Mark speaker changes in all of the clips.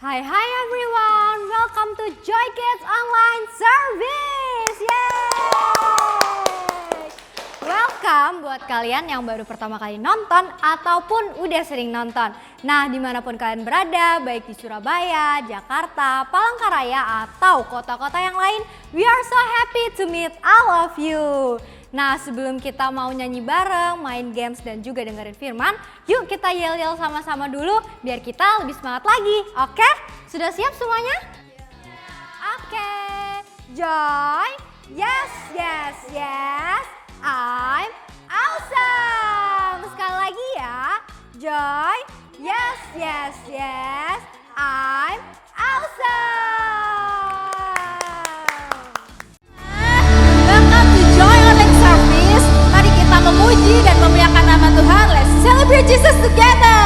Speaker 1: Hai everyone, welcome to Joy Kids Online Service. Yeay! Welcome buat kalian yang baru pertama kali nonton ataupun udah sering nonton. Nah, dimanapun kalian berada, baik di Surabaya, Jakarta, Palangkaraya, atau kota-kota yang lain, we are so happy to meet all of you. Nah, sebelum kita mau nyanyi bareng, main games dan juga dengerin firman, yuk kita yel-yel sama-sama dulu biar kita lebih semangat lagi. Oke? Sudah siap semuanya? Oke. Joy, yes, yes, yes, I'm awesome. Sekali lagi ya. Joy, yes, yes, yes, I'm awesome. Mari kita memuji dan memuliakan nama Tuhan. Let's celebrate Jesus together.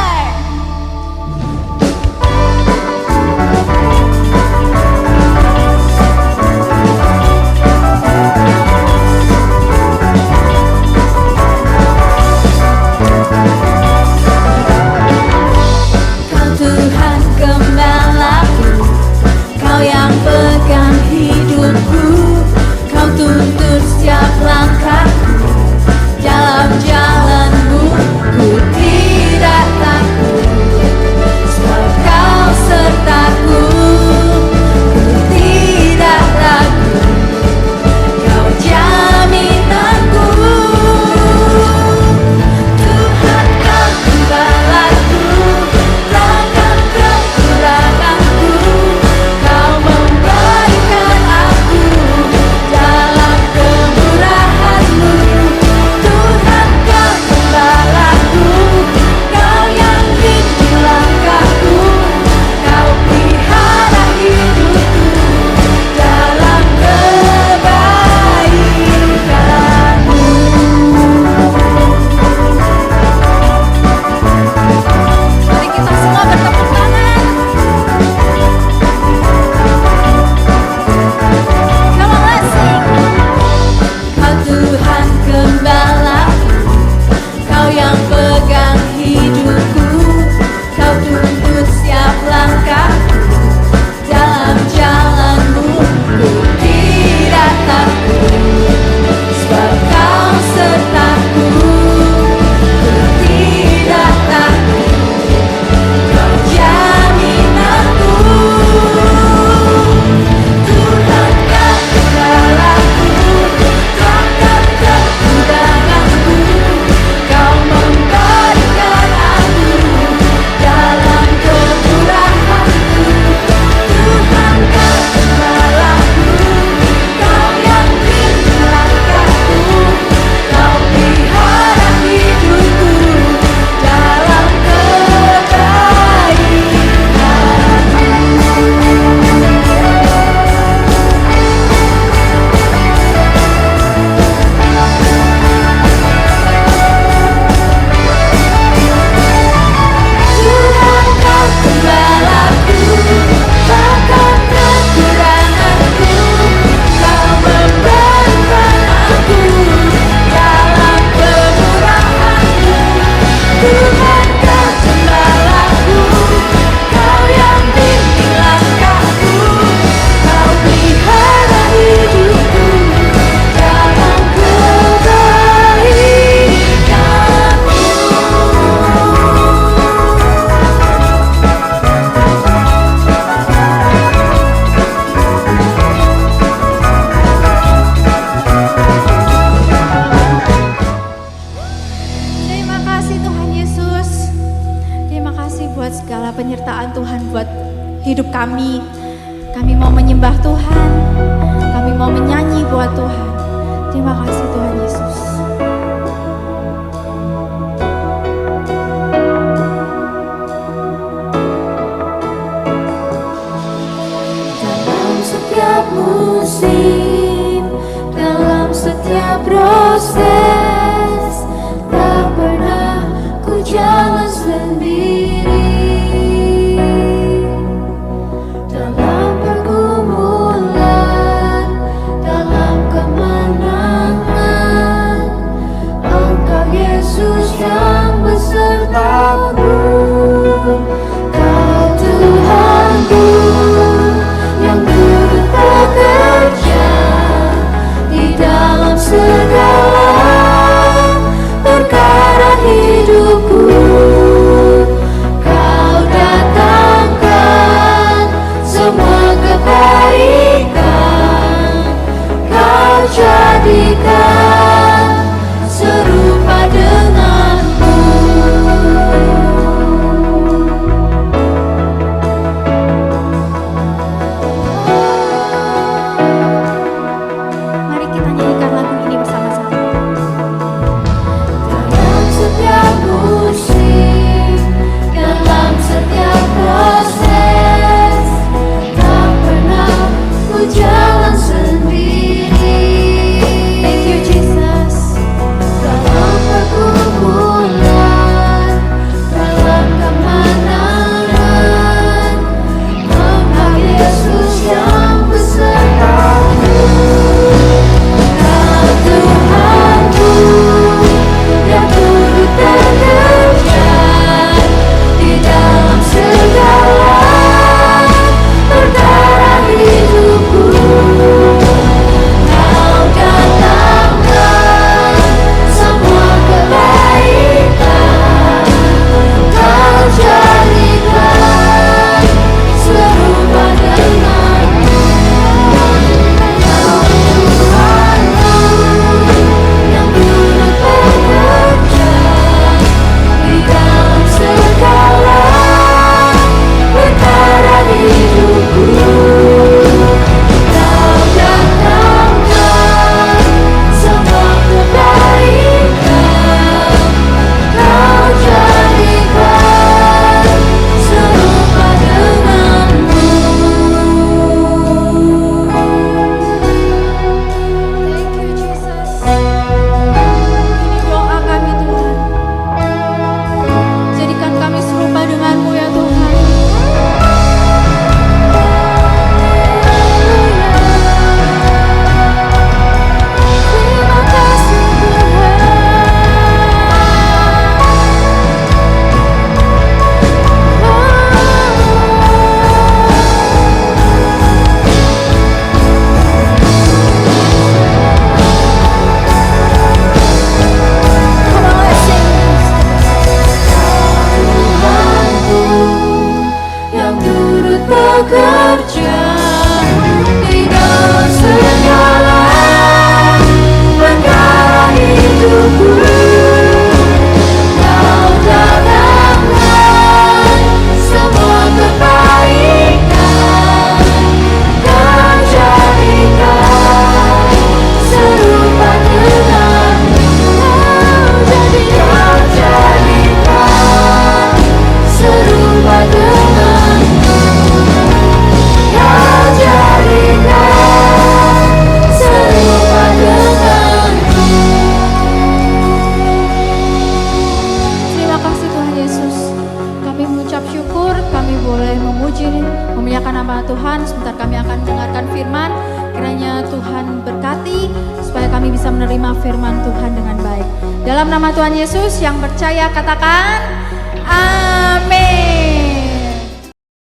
Speaker 1: Kau Tuhan gembalaku, Kau yang pegang hidupku, Kau tuntun setiap langkahku. Dalam jalanmu ku tidak takut, sebab Kau sertaku. Ku tidak ragu, Kau jaminanku. Tuhan Kau gembalaku, takkan kekuranganku. Kau memberikan aku dalam kemurahan-Mu. Tuhan Kau gembalaku, Kau yang bimbing langkahku. Kau pelihara hidupku dalam kebaikan-Mu. Mari kita semua bertepuk tangan. Come on, let's sing. Kau Tuhan gembalaku, Kau yang pegang hidupku, Kau tuntun setiap langkahku. Dalam jalanmu ku tidak takut, sebab Kau sertaku. Ku tidak takut, Kau jaminanku. Tuhan Kau gembalaku, takkan kekuranganku. Kau memberikan aku dalam kemurahan-Mu. Tuhan Kau gembalaku, Kau yang bimbing langkahku. Kau pelihara hidupku dalam Tuhan Kau gembalaku, takkan kekuranganku. Kau memberikan aku dalam kemurahan-Mu. Tuhan Kau gembalaku, Kau yang bimbing langkahku. Kau pelihara hidupku dalam kebaikan-Mu. Terima kasih Tuhan Yesus. Terima kasih buat segala penyertaan Tuhan buat hidup kami. Kami mau menyembah Tuhan. Kami mau menyanyi buat Tuhan. Terima kasih Tuhan Yesus. Dalam setiap musim, dalam setiap proses, tak pernah ku jalan sendiri. Dalam pergumulan, dalam kemenangan, Engkau Yesus yang besertaku. Kau Tuhan
Speaker 2: bekerja di dalam segala perkara hidupku. Kau datangkan semua kebaikan, kau jadikan serupa denganmu. Kau jadikan serupa denganmu. Kau jadikan serupa denganmu.
Speaker 3: Terima kasih Tuhan Yesus. Kami mengucap syukur, kami boleh memuji, memuliakan nama Tuhan. Sebentar kami akan mendengarkan firman. Kiranya Tuhan berkati supaya kami bisa menerima firman Tuhan dengan baik. Dalam nama Tuhan Yesus yang percaya katakan amin.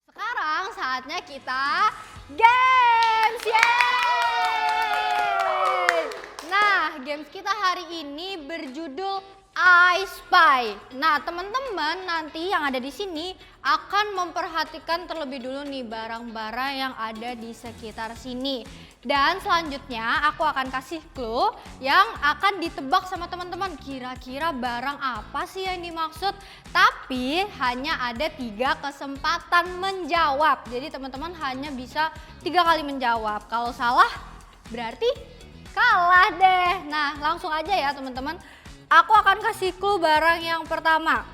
Speaker 1: Sekarang saatnya kita games. Yeay! Nah, games kita hari ini berjudul I Spy. Nah, teman-teman nanti yang ada di sini akan memperhatikan terlebih dulu nih barang-barang yang ada di sekitar sini. Dan selanjutnya aku akan kasih clue yang akan ditebak sama teman-teman. Kira-kira barang apa sih yang dimaksud? Tapi hanya ada 3 kesempatan menjawab. Jadi teman-teman hanya bisa 3 kali menjawab. Kalau salah berarti kalah deh. Nah, langsung aja ya teman-teman. Aku akan kasih clue barang yang pertama.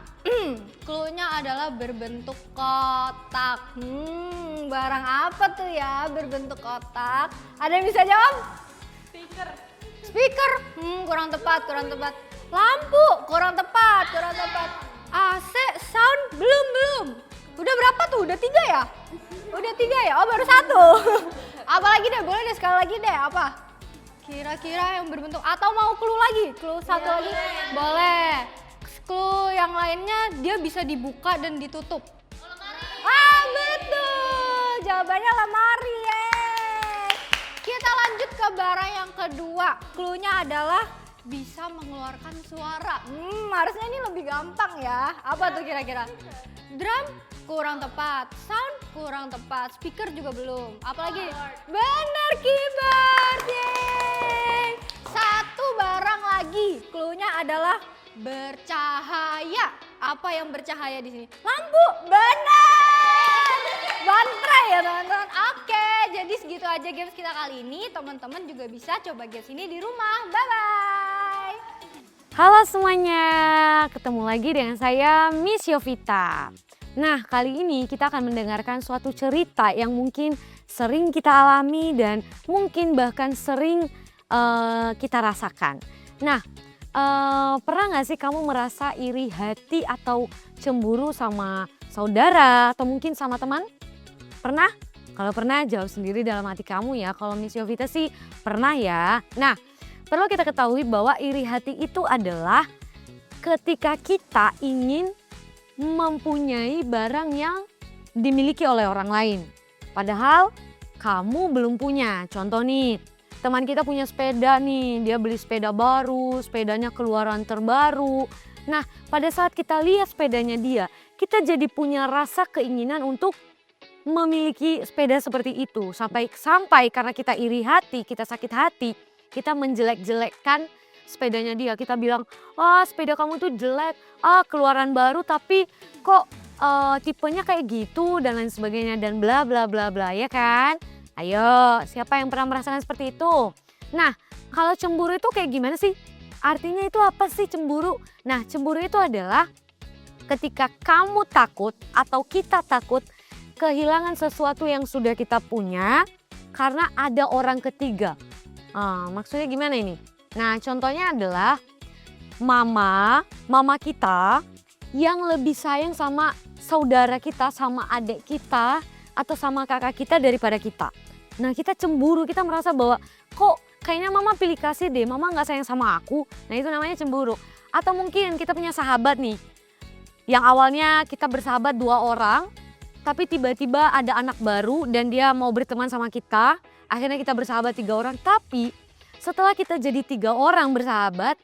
Speaker 1: Clue-nya adalah berbentuk kotak. Barang apa tuh ya berbentuk kotak? Ada yang bisa jawab? Speaker. Kurang tepat. Lampu, kurang tepat. AC, sound, belum. Udah berapa tuh? Udah 3 ya? Oh baru 1. Apa lagi deh? Boleh deh sekali lagi deh. Apa? Kira-kira yang berbentuk atau mau clue lagi? Clue satu lagi? Boleh. Clue yang lainnya dia bisa dibuka dan ditutup. Betul. Jawabannya lemari. Yeay. Kita lanjut ke barang yang kedua. Clue-nya adalah bisa mengeluarkan suara. Harusnya ini lebih gampang ya. Apa tuh kira-kira? Drum kurang tepat, sound kurang tepat, speaker juga belum. Apalagi? Bener, keyboard. Yeay. 1 barang lagi. Clue-nya adalah bercahaya. Apa yang bercahaya di sini? Lampu. Benar. Baterai ya teman-teman. Oke, jadi segitu aja games kita kali ini. Teman-teman juga bisa coba games ini di rumah. Bye-bye.
Speaker 4: Halo semuanya, ketemu lagi dengan saya Miss Yovita. Nah, kali ini kita akan mendengarkan suatu cerita yang mungkin sering kita alami dan mungkin bahkan sering kita rasakan. Nah, pernah gak sih kamu merasa iri hati atau cemburu sama saudara atau mungkin sama teman? Pernah? Kalau pernah jawab sendiri dalam hati kamu ya. Kalau Miss Yovita sih pernah ya. Nah, perlu kita ketahui bahwa iri hati itu adalah ketika kita ingin mempunyai barang yang dimiliki oleh orang lain. Padahal kamu belum punya. Contoh nih, teman kita punya sepeda nih, dia beli sepeda baru, sepedanya keluaran terbaru. Nah, pada saat kita lihat sepedanya dia, kita jadi punya rasa keinginan untuk memiliki sepeda seperti itu. Sampai karena kita iri hati, kita sakit hati, kita menjelek-jelekkan sepedanya dia. Kita bilang, sepeda kamu tuh jelek, keluaran baru tapi kok tipenya kayak gitu dan lain sebagainya dan bla bla bla bla, ya kan? Ayo, siapa yang pernah merasakan seperti itu? Nah, kalau cemburu itu kayak gimana sih? Artinya itu apa sih cemburu? Nah, cemburu itu adalah ketika kamu takut atau kita takut kehilangan sesuatu yang sudah kita punya karena ada orang ketiga. Maksudnya gimana ini? Nah, contohnya adalah mama kita yang lebih sayang sama saudara kita, sama adik kita, atau sama kakak kita daripada kita. Nah, kita cemburu, kita merasa bahwa kok kayaknya mama pilih kasih deh, mama gak sayang sama aku. Nah, itu namanya cemburu. Atau mungkin kita punya sahabat nih, yang awalnya kita bersahabat 2 orang, tapi tiba-tiba ada anak baru dan dia mau berteman sama kita. Akhirnya kita bersahabat 3 orang, tapi setelah kita jadi 3 orang bersahabat,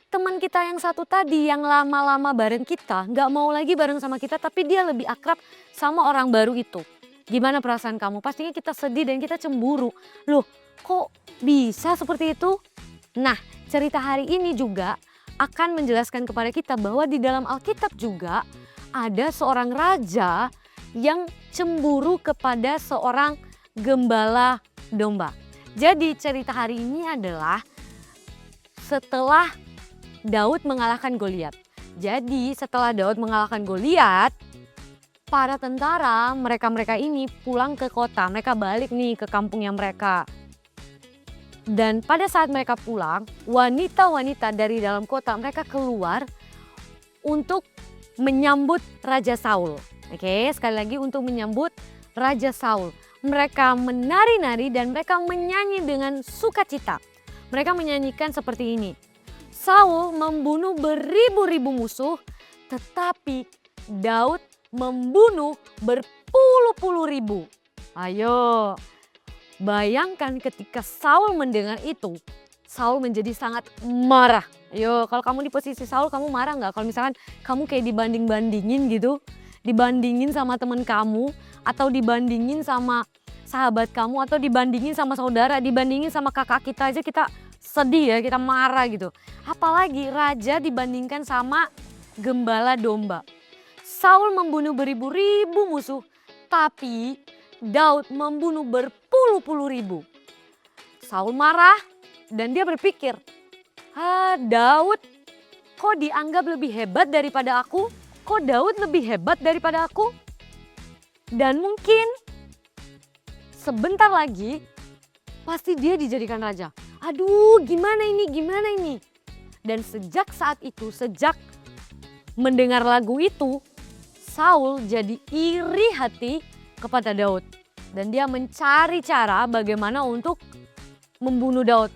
Speaker 4: teman kita yang satu tadi yang lama-lama bareng kita gak mau lagi bareng sama kita, tapi dia lebih akrab sama orang baru itu. Gimana perasaan kamu? Pastinya kita sedih dan kita cemburu. Loh, kok bisa seperti itu? Nah, cerita hari ini juga akan menjelaskan kepada kita bahwa di dalam Alkitab juga ada seorang raja yang cemburu kepada seorang gembala domba. Jadi cerita hari ini adalah setelah Daud mengalahkan Goliat. Jadi setelah Daud mengalahkan Goliat, para tentara mereka ini pulang ke kota. Mereka balik nih ke kampungnya mereka. Dan pada saat mereka pulang, wanita-wanita dari dalam kota mereka keluar untuk menyambut Raja Saul. Oke, sekali lagi untuk menyambut Raja Saul. Mereka menari-nari dan mereka menyanyi dengan sukacita. Mereka menyanyikan seperti ini. Saul membunuh beribu-ribu musuh, tetapi Daud membunuh berpuluh-puluh ribu. Ayo, bayangkan ketika Saul mendengar itu, Saul menjadi sangat marah. Ayo, kalau kamu di posisi Saul, kamu marah nggak? Kalau misalkan kamu kayak dibanding-bandingin gitu, dibandingin sama teman kamu, atau dibandingin sama sahabat kamu, atau dibandingin sama saudara, dibandingin sama kakak kita aja kita sedih ya, kita marah gitu. Apalagi raja dibandingkan sama gembala domba. Saul membunuh beribu-ribu musuh, tapi Daud membunuh berpuluh-puluh ribu. Saul marah dan dia berpikir, Daud kok dianggap lebih hebat daripada aku? Kok Daud lebih hebat daripada aku? Dan mungkin sebentar lagi pasti dia dijadikan raja. Aduh, gimana ini? Dan sejak saat itu, sejak mendengar lagu itu, Saul jadi iri hati kepada Daud. Dan dia mencari cara bagaimana untuk membunuh Daud.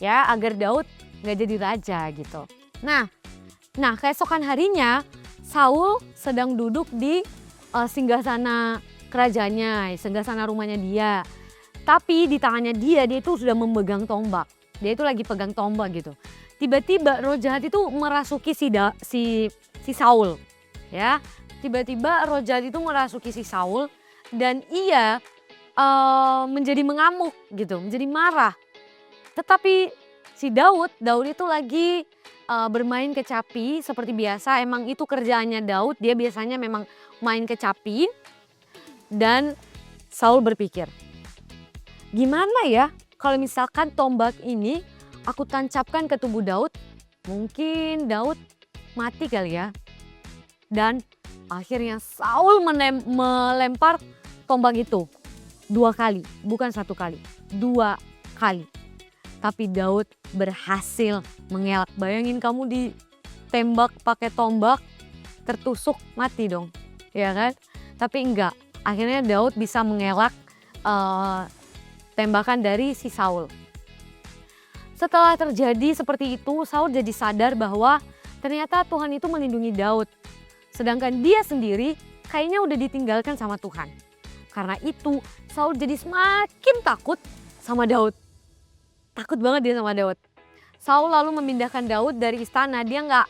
Speaker 4: Ya, agar Daud gak jadi raja gitu. Nah keesokan harinya Saul sedang duduk di singgasana kerajaannya, singgasana rumahnya dia. Tapi di tangannya dia itu sudah memegang tombak. Dia itu lagi pegang tombak gitu. Tiba-tiba roh jahat itu merasuki si Saul. Ya, tiba-tiba roh jahat itu merasuki si Saul dan ia menjadi mengamuk gitu, menjadi marah. Tetapi si Daud itu lagi bermain kecapi seperti biasa. Emang itu kerjaannya Daud, dia biasanya memang main kecapi. Dan Saul berpikir, gimana ya kalau misalkan tombak ini aku tancapkan ke tubuh Daud, mungkin Daud mati kali ya. Dan akhirnya Saul melempar tombak itu 2 kali, bukan 1 kali, 2 kali. Tapi Daud berhasil mengelak. Bayangin kamu ditembak pakai tombak, tertusuk, mati dong, ya kan? Tapi enggak, akhirnya Daud bisa mengelak tembakan dari si Saul. Setelah terjadi seperti itu, Saul jadi sadar bahwa ternyata Tuhan itu melindungi Daud. Sedangkan dia sendiri kayaknya udah ditinggalkan sama Tuhan. Karena itu Saul jadi semakin takut sama Daud. Takut banget dia sama Daud. Saul lalu memindahkan Daud dari istana. Dia nggak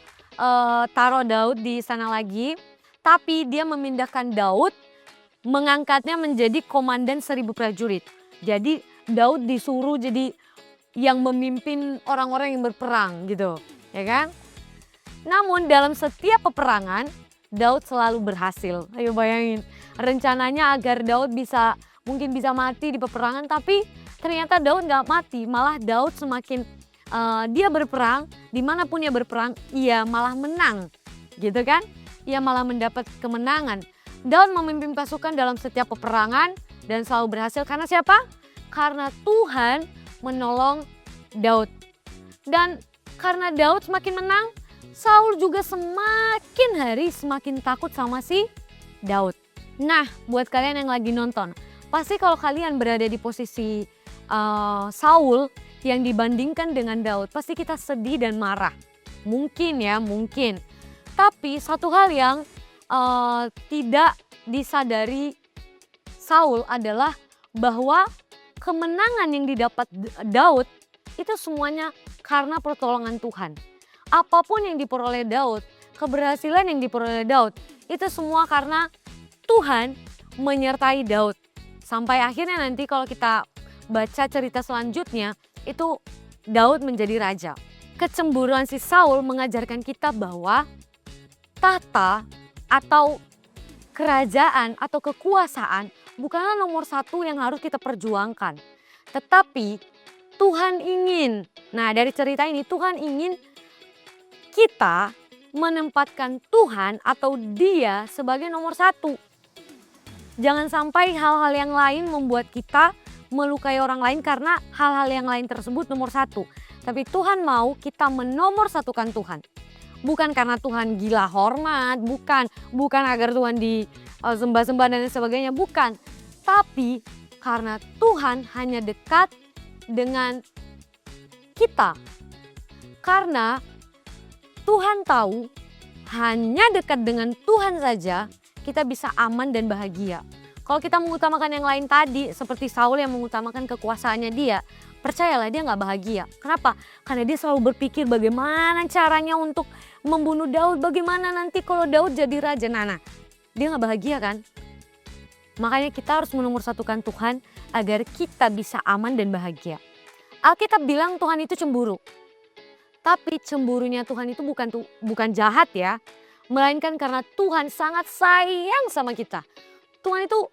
Speaker 4: taruh Daud di istana lagi. Tapi dia memindahkan Daud, mengangkatnya menjadi komandan 1000 prajurit. Jadi Daud disuruh jadi yang memimpin orang-orang yang berperang gitu, ya kan? Namun dalam setiap peperangan Daud selalu berhasil. Ayo bayangin, rencananya agar Daud mungkin bisa mati di peperangan, tapi ternyata Daud gak mati. Malah Daud semakin dia berperang, dimanapun dia berperang, ia malah menang, gitu kan? Ia malah mendapat kemenangan. Daud memimpin pasukan dalam setiap peperangan dan selalu berhasil karena siapa? Karena Tuhan menolong Daud. Dan karena Daud semakin menang, Saul juga semakin hari semakin takut sama si Daud. Nah, buat kalian yang lagi nonton, pasti kalau kalian berada di posisi Saul yang dibandingkan dengan Daud, pasti kita sedih dan marah. Mungkin ya, mungkin. Tapi satu hal yang tidak disadari Saul adalah bahwa kemenangan yang didapat Daud itu semuanya karena pertolongan Tuhan. Apapun yang diperoleh Daud, keberhasilan yang diperoleh Daud, itu semua karena Tuhan menyertai Daud. Sampai akhirnya nanti kalau kita baca cerita selanjutnya, itu Daud menjadi raja. Kecemburuan si Saul mengajarkan kita bahwa tahta atau kerajaan atau kekuasaan bukanlah nomor satu yang harus kita perjuangkan. Tetapi Tuhan ingin, nah dari cerita ini Tuhan ingin kita menempatkan Tuhan atau Dia sebagai nomor satu. Jangan sampai hal-hal yang lain membuat kita melukai orang lain karena hal-hal yang lain tersebut nomor satu. Tapi Tuhan mau kita menomorsatukan Tuhan. Bukan karena Tuhan gila hormat, bukan agar Tuhan disembah-sembah dan sebagainya, bukan. Tapi karena Tuhan hanya dekat dengan kita. Karena Tuhan tahu hanya dekat dengan Tuhan saja kita bisa aman dan bahagia. Kalau kita mengutamakan yang lain tadi seperti Saul yang mengutamakan kekuasaannya dia, percayalah dia gak bahagia. Kenapa? Karena dia selalu berpikir bagaimana caranya untuk membunuh Daud, bagaimana nanti kalau Daud jadi raja. Nah, dia gak bahagia kan? Makanya kita harus menomorsatukan Tuhan agar kita bisa aman dan bahagia. Alkitab bilang Tuhan itu cemburu. Tapi cemburunya Tuhan itu bukan jahat ya. Melainkan karena Tuhan sangat sayang sama kita. Tuhan itu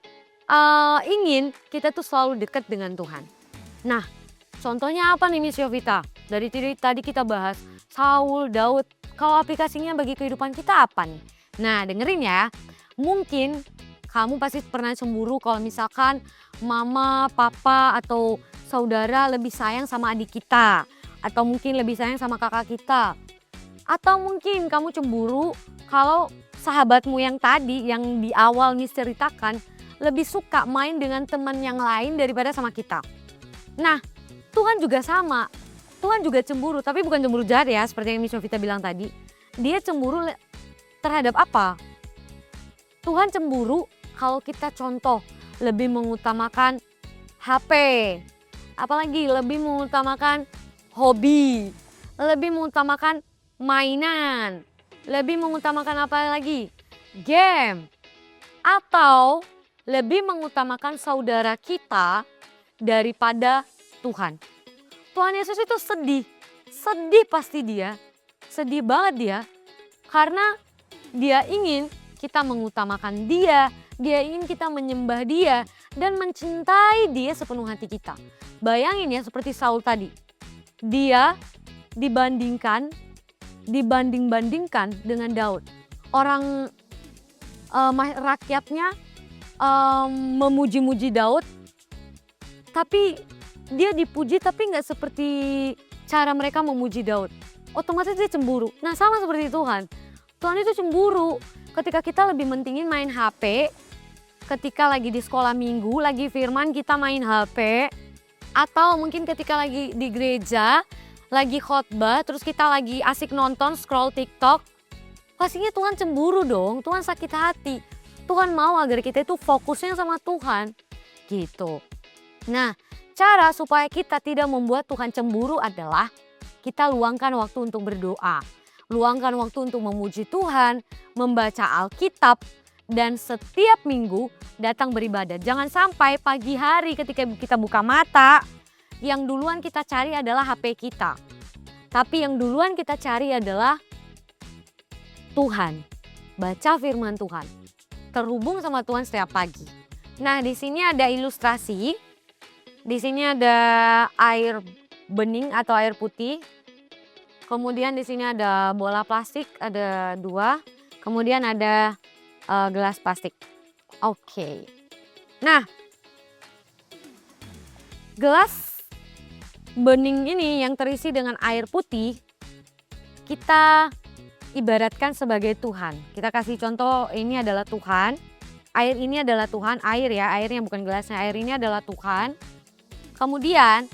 Speaker 4: ingin kita tuh selalu dekat dengan Tuhan. Nah, contohnya apa nih Miss Yovita? Dari tadi kita bahas Saul, Daud. Kalau aplikasinya bagi kehidupan kita apa nih? Nah, dengerin ya. Mungkin kamu pasti pernah cemburu kalau misalkan mama, papa, atau saudara lebih sayang sama adik kita. Atau mungkin lebih sayang sama kakak kita. Atau mungkin kamu cemburu kalau sahabatmu yang tadi yang di awal Miss ceritakan lebih suka main dengan teman yang lain daripada sama kita. Nah, Tuhan juga sama. Tuhan juga cemburu, tapi bukan cemburu jahat ya seperti yang Miss Yovita bilang tadi. Dia cemburu terhadap apa? Tuhan cemburu kalau kita contoh lebih mengutamakan HP. Apalagi lebih mengutamakan hobi. Lebih mengutamakan mainan. Lebih mengutamakan apa lagi? Game. Atau lebih mengutamakan saudara kita daripada Tuhan. Tuhan Yesus itu sedih. Sedih pasti dia. Sedih banget dia. Karena dia ingin kita mengutamakan dia. Dia ingin kita menyembah dia. Dan mencintai dia sepenuh hati kita. Bayangin ya seperti Saul tadi. Dia dibanding-bandingkan dengan Daud. Orang rakyatnya memuji-muji Daud, tapi dia dipuji tapi nggak seperti cara mereka memuji Daud. Otomatis dia cemburu. Nah sama seperti Tuhan. Tuhan itu cemburu ketika kita lebih mentingin main HP, ketika lagi di sekolah minggu, lagi firman kita main HP, atau mungkin ketika lagi di gereja, lagi khotbah, terus kita lagi asik nonton, scroll TikTok, pastinya Tuhan cemburu dong, Tuhan sakit hati. Tuhan mau agar kita itu fokusnya sama Tuhan, gitu. Nah, cara supaya kita tidak membuat Tuhan cemburu adalah kita luangkan waktu untuk berdoa. Luangkan waktu untuk memuji Tuhan, membaca Alkitab, dan setiap minggu datang beribadah. Jangan sampai pagi hari ketika kita buka mata, yang duluan kita cari adalah HP kita. Tapi yang duluan kita cari adalah Tuhan. Baca firman Tuhan. Terhubung sama Tuhan setiap pagi. Nah, di sini ada ilustrasi. Di sini ada air bening atau air putih. Kemudian di sini ada bola plastik, ada 2. Kemudian ada gelas plastik. Oke. Nah, gelas bening ini yang terisi dengan air putih, kita ibaratkan sebagai Tuhan. Kita kasih contoh, ini adalah Tuhan. Air ini adalah Tuhan, air ya, airnya bukan gelasnya, air ini adalah Tuhan. Kemudian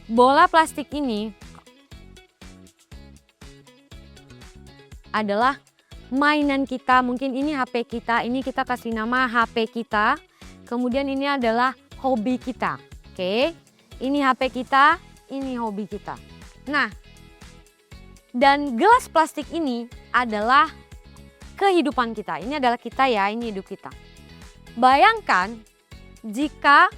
Speaker 4: bola plastik ini adalah mainan kita, mungkin ini HP kita, ini kita kasih nama HP kita. Kemudian ini adalah hobi kita, oke? Ini HP kita, ini hobi kita. Nah, dan gelas plastik ini adalah kehidupan kita. Ini adalah kita ya, ini hidup kita. Bayangkan jika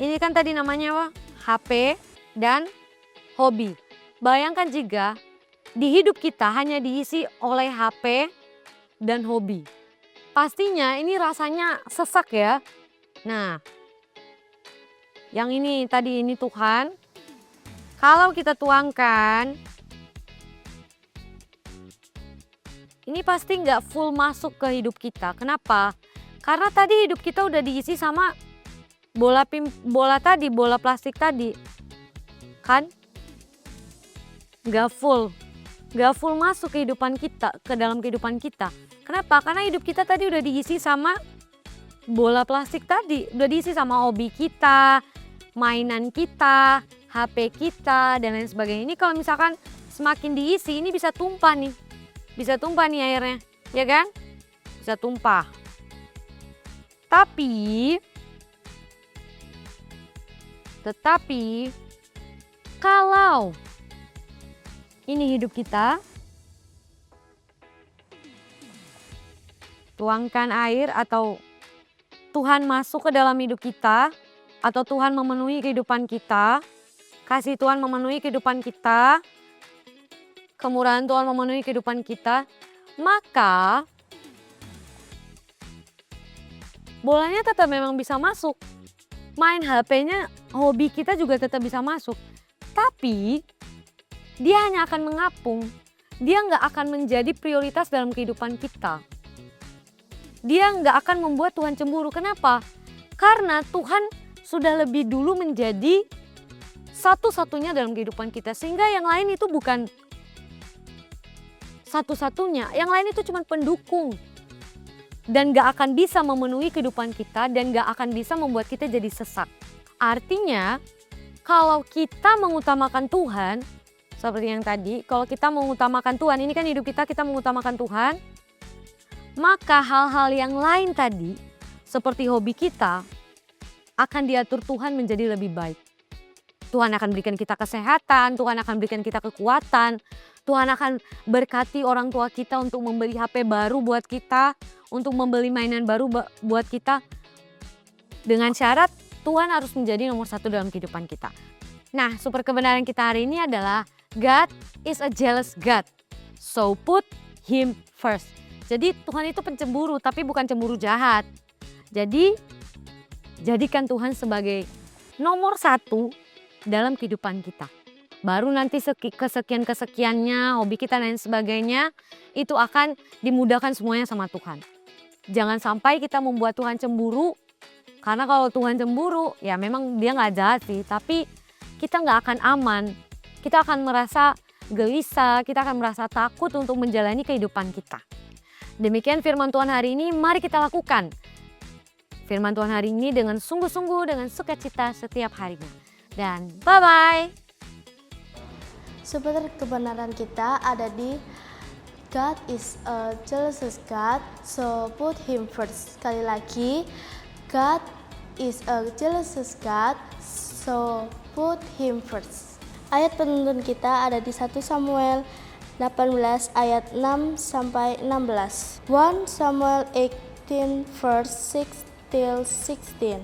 Speaker 4: ini kan tadi namanya apa? HP dan hobi. Bayangkan jika di hidup kita hanya diisi oleh HP dan hobi. Pastinya ini rasanya sesak ya. Nah, yang ini tadi ini Tuhan, kalau kita tuangkan, ini pasti nggak full masuk ke hidup kita. Kenapa? Karena tadi hidup kita udah diisi sama bola plastik tadi. Kan? Nggak full masuk kehidupan kita, ke dalam kehidupan kita. Kenapa? Karena hidup kita tadi udah diisi sama bola plastik tadi. Udah diisi sama hobi kita, mainan kita, HP kita, dan lain sebagainya. Ini kalau misalkan semakin diisi, ini bisa tumpah nih. Bisa tumpah nih airnya, ya kan? Bisa tumpah. Tetapi kalau ini hidup kita, tuangkan air atau Tuhan masuk ke dalam hidup kita, atau Tuhan memenuhi kehidupan kita, kasih Tuhan memenuhi kehidupan kita, kemurahan Tuhan memenuhi kehidupan kita, maka bolanya tetap memang bisa masuk. Main HP-nya, hobi kita juga tetap bisa masuk. Tapi dia hanya akan mengapung. Dia nggak akan menjadi prioritas dalam kehidupan kita. Dia nggak akan membuat Tuhan cemburu. Kenapa? Karena Tuhan sudah lebih dulu menjadi satu-satunya dalam kehidupan kita. Sehingga yang lain itu bukan satu-satunya. Yang lain itu cuma pendukung. Dan gak akan bisa memenuhi kehidupan kita dan gak akan bisa membuat kita jadi sesak. Artinya kalau kita mengutamakan Tuhan, seperti yang tadi, kalau kita mengutamakan Tuhan, ini kan hidup kita mengutamakan Tuhan, maka hal-hal yang lain tadi seperti hobi kita akan diatur Tuhan menjadi lebih baik. Tuhan akan berikan kita kesehatan, Tuhan akan berikan kita kekuatan, Tuhan akan berkati orang tua kita untuk membeli HP baru buat kita, untuk membeli mainan baru buat kita. Dengan syarat Tuhan harus menjadi nomor satu dalam kehidupan kita. Nah, super kebenaran kita hari ini adalah God is a jealous God, so put Him first. Jadi Tuhan itu pencemburu, tapi bukan cemburu jahat. Jadi jadikan Tuhan sebagai nomor satu dalam kehidupan kita. Baru nanti kesekian-kesekiannya, hobi kita dan lain sebagainya, itu akan dimudahkan semuanya sama Tuhan. Jangan sampai kita membuat Tuhan cemburu, karena kalau Tuhan cemburu, ya memang dia gak jahat sih, tapi kita gak akan aman. Kita akan merasa gelisah, kita akan merasa takut untuk menjalani kehidupan kita. Demikian firman Tuhan hari ini, mari kita lakukan firman Tuhan hari ini dengan sungguh-sungguh, dengan sukacita setiap harinya. Dan bye-bye!
Speaker 5: Sumber kebenaran kita ada di God is a jealous God, so put Him first. Sekali lagi, God is a jealous God, so put Him first. Ayat penuntun kita ada di 1 Samuel 18 ayat 6 sampai 16. 1 Samuel 18 verse 6 till 16.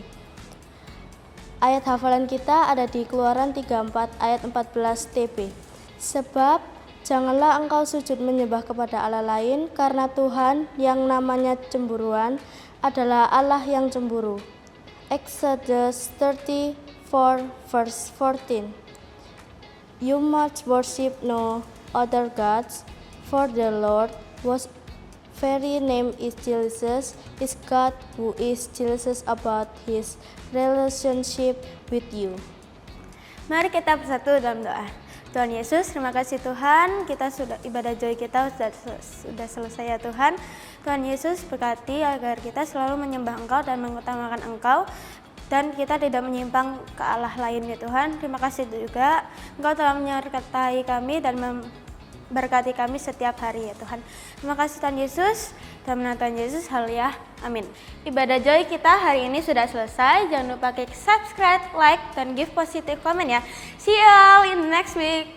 Speaker 5: Ayat hafalan kita ada di Keluaran 34 ayat 14 TP. Sebab janganlah engkau sujud menyembah kepada Allah lain, karena Tuhan yang namanya cemburuan adalah Allah yang cemburu. Exodus 34 verse 14. You must worship no other gods, for the Lord whose very name is jealous is God who is jealous about His relationship with you.
Speaker 6: Mari kita bersatu dalam doa. Tuhan Yesus, terima kasih Tuhan, kita sudah ibadah joy kita sudah selesai ya Tuhan. Tuhan Yesus berkati agar kita selalu menyembah Engkau dan mengutamakan Engkau, dan kita tidak menyimpang ke Allah lain ya Tuhan. Terima kasih juga Engkau telah menyertai kami dan memberkati kami setiap hari ya Tuhan. Terima kasih Tuhan Yesus, dalam nama Tuhan Yesus, haleluya, amin. Ibadah joy kita hari ini sudah selesai. Jangan lupa klik subscribe, like, dan give positive comment ya. See you all in next week.